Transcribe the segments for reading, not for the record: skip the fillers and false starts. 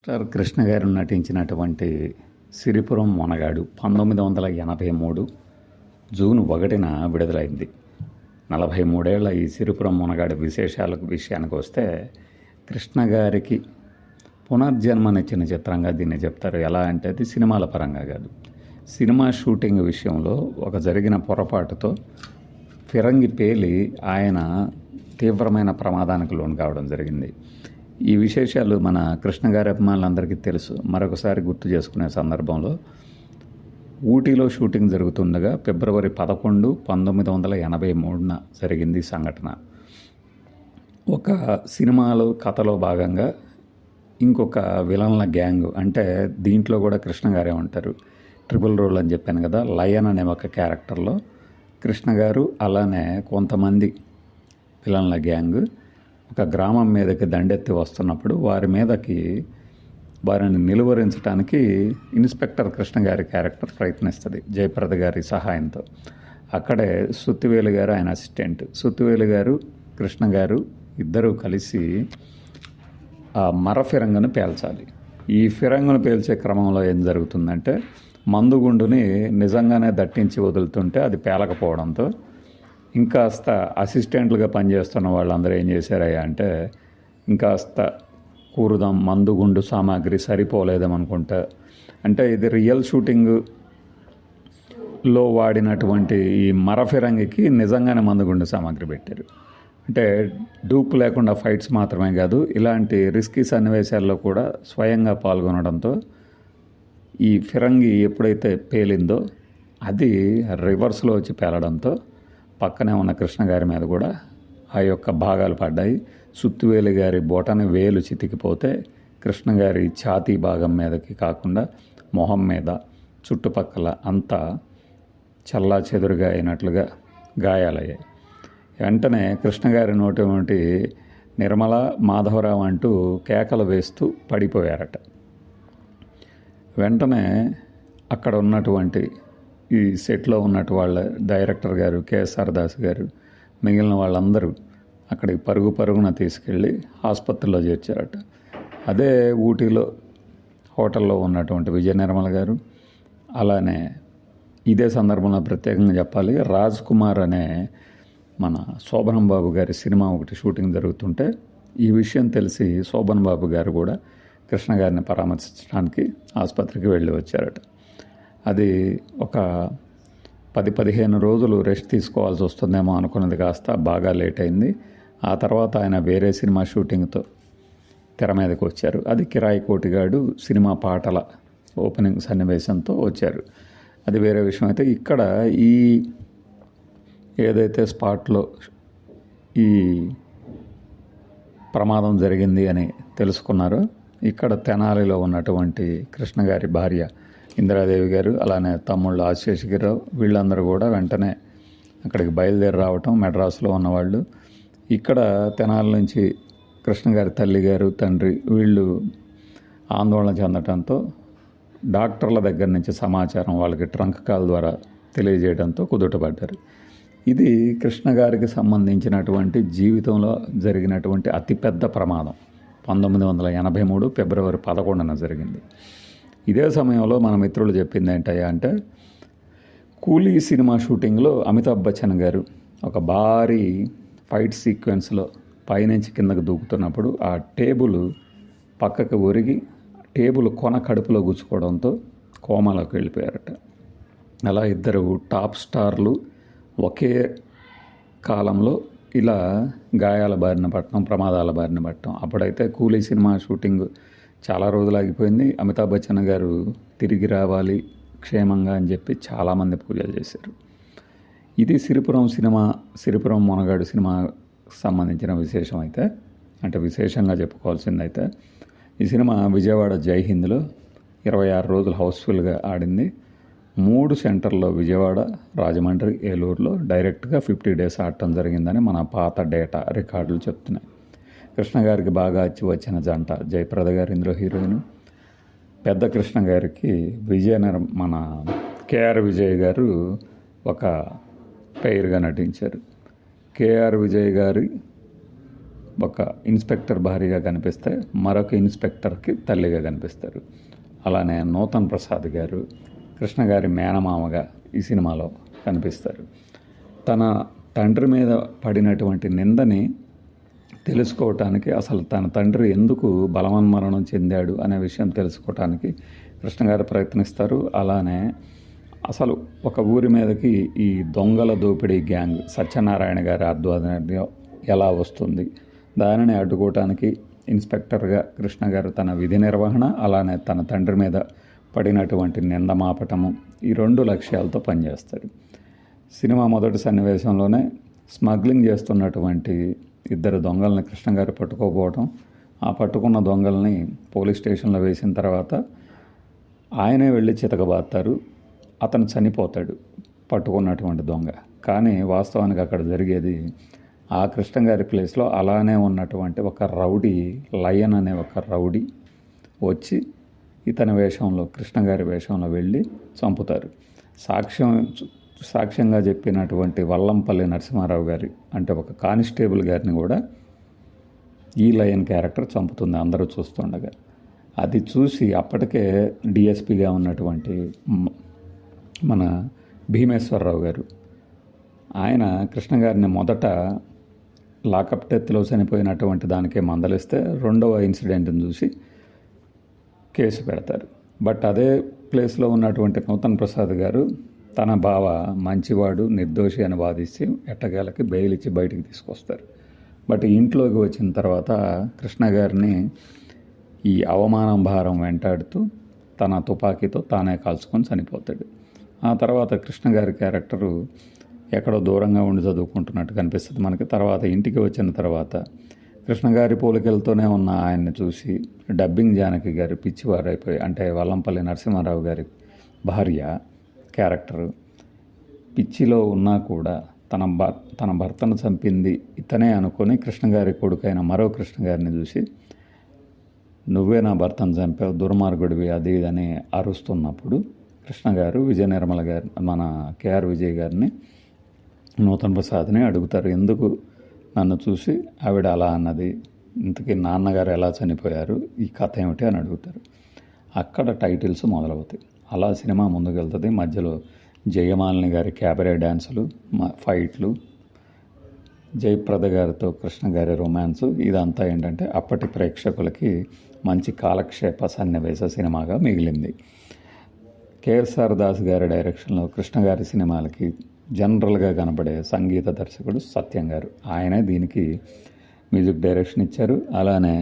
Star Krishna గారు నటించినటువంటి Siripuram Monagadu 1983 June 1న విడుదలైంది. 43 ఈ సిరిపురం మొనగాడు విషయానికి వస్తే కృష్ణ గారికి పునర్జన్మనిచ్చిన చిత్రంగా దీన్ని చెప్తారు. ఎలా అంటే అది సినిమాల పరంగా కాదు, సినిమా షూటింగ్ విషయంలో ఒక జరిగిన పొరపాటుతో ఫిరంగి పేలి ఆయన తీవ్రమైన ప్రమాదానికి లోను కావడం జరిగింది. ఈ విశేషాలు మన కృష్ణ గారి అభిమానులందరికీ తెలుసు. మరొకసారి గుర్తు చేసుకునే సందర్భంలో ఊటీలో షూటింగ్ జరుగుతుండగా ఫిబ్రవరి 11, 1983 జరిగింది ఈ సంఘటన. ఒక సినిమాలో కథలో భాగంగా ఇంకొక విలన్ల గ్యాంగ్, అంటే దీంట్లో కూడా కృష్ణ గారే ఉంటారు. ట్రిపుల్ రోల్ అని చెప్పాను కదా, లయన్ అనే ఒక క్యారెక్టర్లో కృష్ణ గారు, అలానే కొంతమంది విలన్ల గ్యాంగ్ ఒక గ్రామం మీదకి దండెత్తి వస్తున్నప్పుడు వారిని నిలువరించడానికి ఇన్స్పెక్టర్ కృష్ణ గారి క్యారెక్టర్ ప్రయత్నిస్తుంది జయప్రద గారి సహాయంతో. అక్కడే సుత్తివేలు గారు ఆయన అసిస్టెంట్. సుత్తివేలు గారు, కృష్ణ గారు ఇద్దరూ కలిసి ఆ మర ఫిరంగును పేల్చాలి. ఈ ఫిరంగును పేల్చే క్రమంలో ఏం జరుగుతుందంటే, మందుగుండుని నిజంగానే దట్టించి వదులుతుంటే అది పేలకపోవడంతో ఇంకాస్త అసిస్టెంట్లుగా పనిచేస్తున్న వాళ్ళందరూ ఏం చేశారయ్యా అంటే, ఇంకాస్త కూరుదాం, మందుగుండు సామాగ్రి సరిపోలేదనుకుంటా. అంటే ఇది రియల్ షూటింగ్లో వాడినటువంటి ఈ మర ఫిరంగికి నిజంగానే మందుగుండు సామాగ్రి పెట్టారు. అంటే డూప్ లేకుండా ఫైట్స్ మాత్రమే కాదు, ఇలాంటి రిస్కీ సన్నివేశాల్లో కూడా స్వయంగా పాల్గొనడంతో ఈ ఫిరంగి ఎప్పుడైతే పేలిందో అది రివర్స్లో వచ్చి పేలడంతో పక్కనే ఉన్న కృష్ణ గారి మీద కూడా ఆ యొక్క భాగాలు పడ్డాయి. సుత్తివేలు గారి బొటన వేలు చితికిపోతే కృష్ణ గారి ఛాతీ భాగం మీదకి కాకుండా మొహం మీద, చుట్టుపక్కల అంతా చల్లా చెదురుగా అయినట్లుగా గాయాలయ్యాయి. వెంటనే కృష్ణ గారి నోటి నిర్మల, మాధవరావు అంటూ కేకలు వేస్తూ పడిపోయారట. వెంటనే అక్కడ ఉన్నటువంటి ఈ సెట్లో ఉన్నట్టు వాళ్ళ డైరెక్టర్ గారు కేఎస్ఆర్ దాస్ గారు, మిగిలిన వాళ్ళందరూ అక్కడికి పరుగున తీసుకెళ్ళి ఆసుపత్రిలో చేర్చారట. అదే ఊటీలో హోటల్లో ఉన్నటువంటి విజయ నిర్మల గారు, అలానే ఇదే సందర్భంలో ప్రత్యేకంగా చెప్పాలి, రాజ్ కుమార్ అనే మన శోభనం బాబు గారి సినిమా ఒకటి షూటింగ్ జరుగుతుంటే ఈ విషయం తెలిసి శోభన్ బాబు గారు కూడా కృష్ణ గారిని పరామర్శించడానికి ఆసుపత్రికి వెళ్ళి వచ్చారట. అది ఒక 10-15 రోజులు రెస్ట్ తీసుకోవాల్సి వస్తుందేమో అనుకున్నది కాస్త బాగా లేట్ అయింది. ఆ తర్వాత ఆయన వేరే సినిమా షూటింగ్తో తెర మీదకి వచ్చారు. అది కిరాయి కోటిగాడు సినిమా పాటల ఓపెనింగ్ సన్నివేశంతో వచ్చారు. అది వేరే విషయం. అయితే ఇక్కడ ఈ ఏదైతే స్పాట్లో ఈ ప్రమాదం జరిగింది అని తెలుసుకున్నారో, ఇక్కడ తెనాలిలో ఉన్నటువంటి కృష్ణ గారి భార్య ఇందిరాదేవి గారు, అలానే తమ్ముళ్ళు ఆశేషగిరావు, వీళ్ళందరూ కూడా వెంటనే అక్కడికి బయలుదేరి రావటం, మెడ్రాస్లో ఉన్నవాళ్ళు. ఇక్కడ తెనాలి నుంచి కృష్ణ గారి తల్లి గారు, తండ్రి వీళ్ళు ఆందోళన చెందటంతో డాక్టర్ల దగ్గర నుంచి సమాచారం వాళ్ళకి ట్రంక్ కాల్ ద్వారా తెలియజేయడంతో కుదుటపడ్డారు. ఇది కృష్ణ గారికి సంబంధించినటువంటి జీవితంలో జరిగినటువంటి అతిపెద్ద ప్రమాదం. 1983 ఫిబ్రవరి 11న జరిగింది. ఇదే సమయంలో మన మిత్రులు చెప్పింది ఏంటయ్యా అంటే, కూలీ సినిమా షూటింగ్లో అమితాబ్ బచ్చన్ గారు ఒక భారీ ఫైట్ సీక్వెన్స్లో పైనుంచి కిందకు దూకుతున్నప్పుడు ఆ టేబుల్ పక్కకు ఒరిగి టేబుల్ కొన కడుపులో గుచ్చుకోవడంతో కోమాలోకి వెళ్ళిపోయారట. అలా ఇద్దరు టాప్ స్టార్లు ఒకే కాలంలో ఇలా గాయాల బారిన పడటం, ప్రమాదాల బారిన పడటం. అప్పుడైతే కూలీ సినిమా షూటింగ్ చాలా రోజులు ఆగిపోయింది. అమితాబ్ బచ్చన్ గారు తిరిగి రావాలి క్షేమంగా అని చెప్పి చాలామంది పూజలు చేశారు. ఇది సిరిపురం మొనగాడు సినిమా సంబంధించిన విశేషం అయితే, అంటే విశేషంగా చెప్పుకోవాల్సిందైతే, ఈ సినిమా విజయవాడ జై హింద్లో 26 రోజులు హౌస్ఫుల్గా ఆడింది. 3 సెంటర్లో విజయవాడ, రాజమండ్రి, ఏలూరులో డైరెక్ట్గా 50 డేస్ ఆడటం జరిగిందని మన పాత డేటా రికార్డులు చెప్తున్నాయి. కృష్ణ గారికి బాగా వచ్చిన జంట జయప్రద గారు ఇందులో హీరోయిన్. పెద్ద కృష్ణ గారికి మన కేఆర్ విజయ్ గారు ఒక పెయిర్గా నటించారు. కేఆర్ విజయ్ గారి ఒక ఇన్స్పెక్టర్ భార్యగా కనిపిస్తే మరొక ఇన్స్పెక్టర్కి తల్లిగా కనిపిస్తారు. అలానే నూతన్ ప్రసాద్ గారు కృష్ణ గారి మేనమామగా ఈ సినిమాలో కనిపిస్తారు. తన తండ్రి మీద పడినటువంటి నిందని తెలుసుకోవటానికి, అసలు తన తండ్రి ఎందుకు బలవన్మరణం చెందాడు అనే విషయం తెలుసుకోవటానికి కృష్ణ గారు ప్రయత్నిస్తారు. అలానే అసలు ఒక ఊరి మీదకి ఈ దొంగల దోపిడీ గ్యాంగ్ సత్యనారాయణ గారి ఆధ్వర్యంలో ఎలా వస్తుంది, దానిని అడ్డుకోవటానికి ఇన్స్పెక్టర్గా కృష్ణ గారు తన విధి నిర్వహణ, అలానే తన తండ్రి మీద పడినటువంటి నిందమాపటము, ఈ 2 లక్ష్యాలతో పనిచేస్తాడు. సినిమా మొదటి సన్నివేశంలోనే స్మగ్లింగ్ చేస్తున్నటువంటి 2 దొంగల్ని కృష్ణ గారు పట్టుకోపోవటం, ఆ పట్టుకున్న దొంగల్ని పోలీస్ స్టేషన్లో వేసిన తర్వాత ఆయనే వెళ్ళి చితకబాతారు. అతను చనిపోతాడు, పట్టుకున్నటువంటి దొంగ. కానీ వాస్తవానికి అక్కడ జరిగేది, ఆ కృష్ణ గారి ప్లేస్లో అలానే ఉన్నటువంటి ఒక రౌడీ, లయన్ అనే ఒక రౌడీ వచ్చి ఇతని వేషంలో, కృష్ణ గారి వేషంలో వెళ్ళి చంపుతారు. సాక్ష్యంగా చెప్పినటువంటి వల్లంపల్లి నరసింహారావు గారి, అంటే ఒక కానిస్టేబుల్ గారిని కూడా ఈ లయన్ క్యారెక్టర్ చంపుతుంది అందరూ చూస్తుండగా. అది చూసి అప్పటికే డిఎస్పిగా ఉన్నటువంటి మన భీమేశ్వరరావు గారు, ఆయన కృష్ణ గారిని మొదట లాకప్ డెత్లో చనిపోయినటువంటి దానికే మందలిస్తే, రెండవ ఇన్సిడెంట్ని చూసి కేసు పెడతారు. బట్ అదే ప్లేస్లో ఉన్నటువంటి నూతన్ ప్రసాద్ గారు తన బావ మంచివాడు, నిర్దోషి అని వాదించి ఎట్టకేలకి బెయిల్ ఇచ్చి బయటికి తీసుకొస్తారు. బట్ ఇంట్లోకి వచ్చిన తర్వాత కృష్ణ గారిని ఈ అవమానం భారం వెంటాడుతూ తన తుపాకీతో తానే కాల్చుకొని చనిపోతాడు. ఆ తర్వాత కృష్ణ గారి క్యారెక్టరు ఎక్కడో దూరంగా ఉండి చదువుకుంటున్నట్టు కనిపిస్తుంది మనకి. తర్వాత ఇంటికి వచ్చిన తర్వాత కృష్ణ గారి పోలికలతోనే ఉన్న ఆయన్ని చూసి డబ్బింగ్ జానకి గారు పిచ్చివారైపోయి, అంటే వల్లంపల్లి నరసింహారావు గారి భార్య క్యారెక్టరు పిచ్చిలో ఉన్నా కూడా తన భర్తను చంపింది ఇతనే అనుకొని కృష్ణ గారి కొడుకైన మరో కృష్ణ గారిని చూసి, నువ్వే నా భర్తను చంపావు, దుర్మార్గుడివి, అది ఇదని అరుస్తున్నప్పుడు కృష్ణ గారు విజయ నిర్మల గారి, మన కేఆర్ విజయ్ గారిని, నూతన్ ప్రసాద్ని అడుగుతారు, ఎందుకు నన్ను చూసి ఆవిడ అలా అన్నది, ఇంతకీ నాన్నగారు ఎలా చనిపోయారు, ఈ కథ ఏమిటి అని అడుగుతారు. అక్కడ టైటిల్స్ మొదలవుతాయి. అలా సినిమా ముందుకు వెళ్తుంది. మధ్యలో జయమాలిని గారి క్యాబరే డ్యాన్సులు, ఫైట్లు, జయప్రద గారితో కృష్ణ గారి రొమాన్స్, ఇదంతా ఏంటంటే అప్పటి ప్రేక్షకులకి మంచి కాలక్షేప సన్నివేశ సినిమాగా మిగిలింది. కేఎస్ఆర్ దాస్ గారి డైరెక్షన్లో కృష్ణ గారి సినిమాలకి జనరల్గా కనబడే సంగీత దర్శకుడు సత్యం గారు, ఆయనే దీనికి మ్యూజిక్ డైరెక్షన్ ఇచ్చారు. అలానే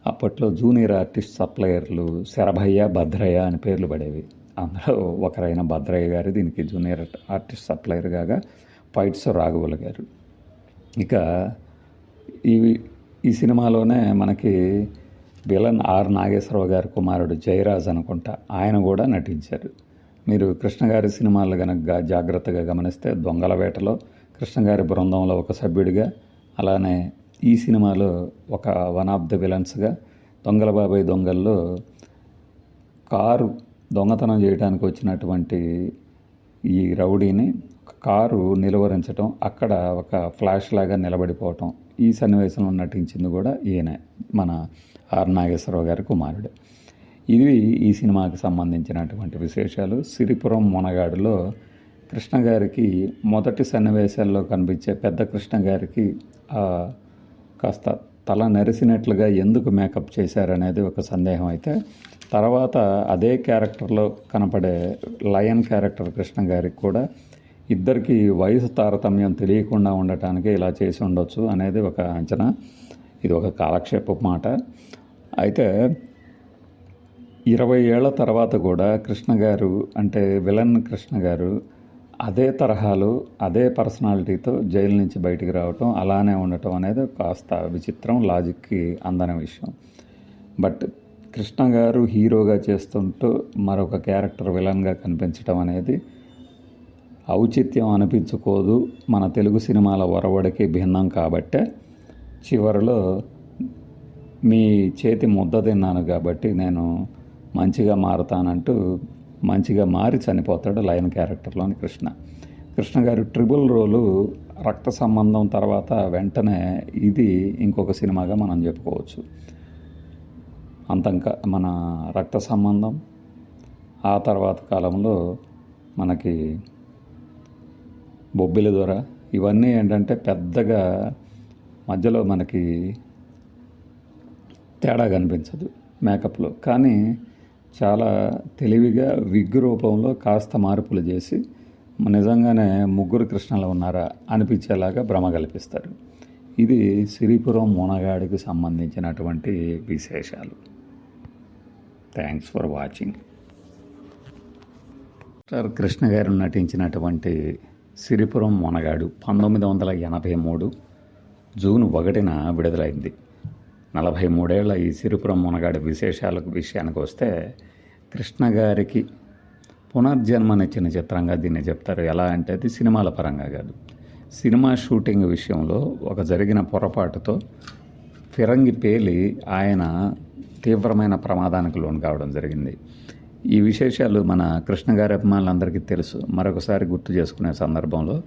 అప్పట్లో జూనియర్ ఆర్టిస్ట్ సప్లయర్లు శరభయ్య, భద్రయ్య అని పేర్లు పడేవి. అందులో ఒకరైన భద్రయ్య గారు దీనికి జూనియర్ ఆర్టిస్ట్ సప్లయర్ కాగా, ఫైట్స్ రాఘవులు గారు. ఇక ఈ సినిమాలోనే మనకి విలన్ ఆర్ నాగేశ్వరరావు గారి కుమారుడు జయరాజ్ అనుకుంటా, ఆయన కూడా నటించారు. మీరు కృష్ణ గారి సినిమాలు కనుక జాగ్రత్తగా గమనిస్తే దొంగల వేటలో కృష్ణ గారి బృందంలో ఒక సభ్యుడిగా, అలానే ఈ సినిమాలో ఒక వన్ ఆఫ్ ద విలన్స్గా, దొంగల బాబాయ్ దొంగల్లో కారు దొంగతనం చేయడానికి వచ్చినటువంటి ఈ రౌడీని కారు నిలువరించడం, అక్కడ ఒక ఫ్లాష్ లాగా నిలబడిపోవటం, ఈ సన్నివేశంలో నటించింది కూడా ఈయన, మన ఆర్ నాగేశ్వరరావు గారి కుమారుడు. ఇవి ఈ సినిమాకి సంబంధించినటువంటి విశేషాలు. సిరిపురం మొనగాడులో కృష్ణ గారికి మొదటి సన్నివేశాల్లో కనిపించే పెద్ద కృష్ణ గారికి కాస్త తల నెరిసినట్లుగా ఎందుకు మేకప్ చేశారనేది ఒక సందేహం అయితే, తర్వాత అదే క్యారెక్టర్లో కనపడే లయన్ క్యారెక్టర్ కృష్ణ గారికి కూడా ఇద్దరికి వయసు తారతమ్యం తెలియకుండా ఉండటానికి ఇలా చేసి ఉండొచ్చు అనేది ఒక అంచనా. ఇది ఒక కాలక్షేప మాట. అయితే 20 ఏళ్ల తర్వాత కూడా కృష్ణ గారు, అంటే విలన్ కృష్ణ గారు అదే తరహాలో అదే పర్సనాలిటీతో జైలు నుంచి బయటికి రావటం, అలానే ఉండటం అనేది కాస్త విచిత్రం, లాజిక్కి అందని విషయం. బట్ కృష్ణ గారు హీరోగా చేస్తుంటూ మరొక క్యారెక్టర్ విలన్గా కనిపించడం అనేది ఔచిత్యం అనిపించుకోదు. మన తెలుగు సినిమాల ఒరవడికి భిన్నం కాబట్టే చివరిలో మీ చేతి ముద్ద తిన్నాను కాబట్టి నేను మంచిగా మారుతానంటూ మంచిగా మారి చనిపోతాడు లయన్ క్యారెక్టర్లోని కృష్ణ. కృష్ణ గారి ట్రిపుల్ రోలు రక్త సంబంధం తర్వాత వెంటనే ఇది ఇంకొక సినిమాగా మనం చెప్పుకోవచ్చు. మన రక్త సంబంధం, ఆ తర్వాత కాలంలో మనకి బొబ్బిలి దొర, ఇవన్నీ ఏంటంటే పెద్దగా మధ్యలో మనకి తేడా కనిపించదు మేకప్లో, కానీ చాలా తెలివిగా విగ్ రూపంలో కాస్త మార్పులు చేసి నిజంగానే ముగ్గురు కృష్ణలు ఉన్నారా అనిపించేలాగా భ్రమ కల్పిస్తారు. ఇది సిరిపురం మునగాడికి సంబంధించినటువంటి విశేషాలు. Thanks for watching. కృష్ణ గారు నటించినటువంటి సిరిపురం మునగాడు 1983 జూన్ 1న విడుదలైంది. 43 ఏళ్ల ఈ సిరిపురం మునగాడు విషయానికి వస్తే కృష్ణ గారికి పునర్జన్మనిచ్చిన చిత్రంగా దీన్ని చెప్తారు. ఎలా అంటే అది సినిమాల పరంగా కాదు, సినిమా షూటింగ్ విషయంలో ఒక జరిగిన పొరపాటుతో ఫిరంగి పేలి ఆయన తీవ్రమైన ప్రమాదానికి లోను కావడం జరిగింది. ఈ విశేషాలు మన కృష్ణ గారి అభిమానులందరికీ తెలుసు. మరొకసారి గుర్తు చేసుకునే సందర్భంలో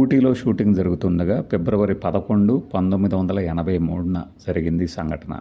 ఊటీలో షూటింగ్ జరుగుతుండగా ఫిబ్రవరి 11, 1983 జరిగింది ఈ సంఘటన.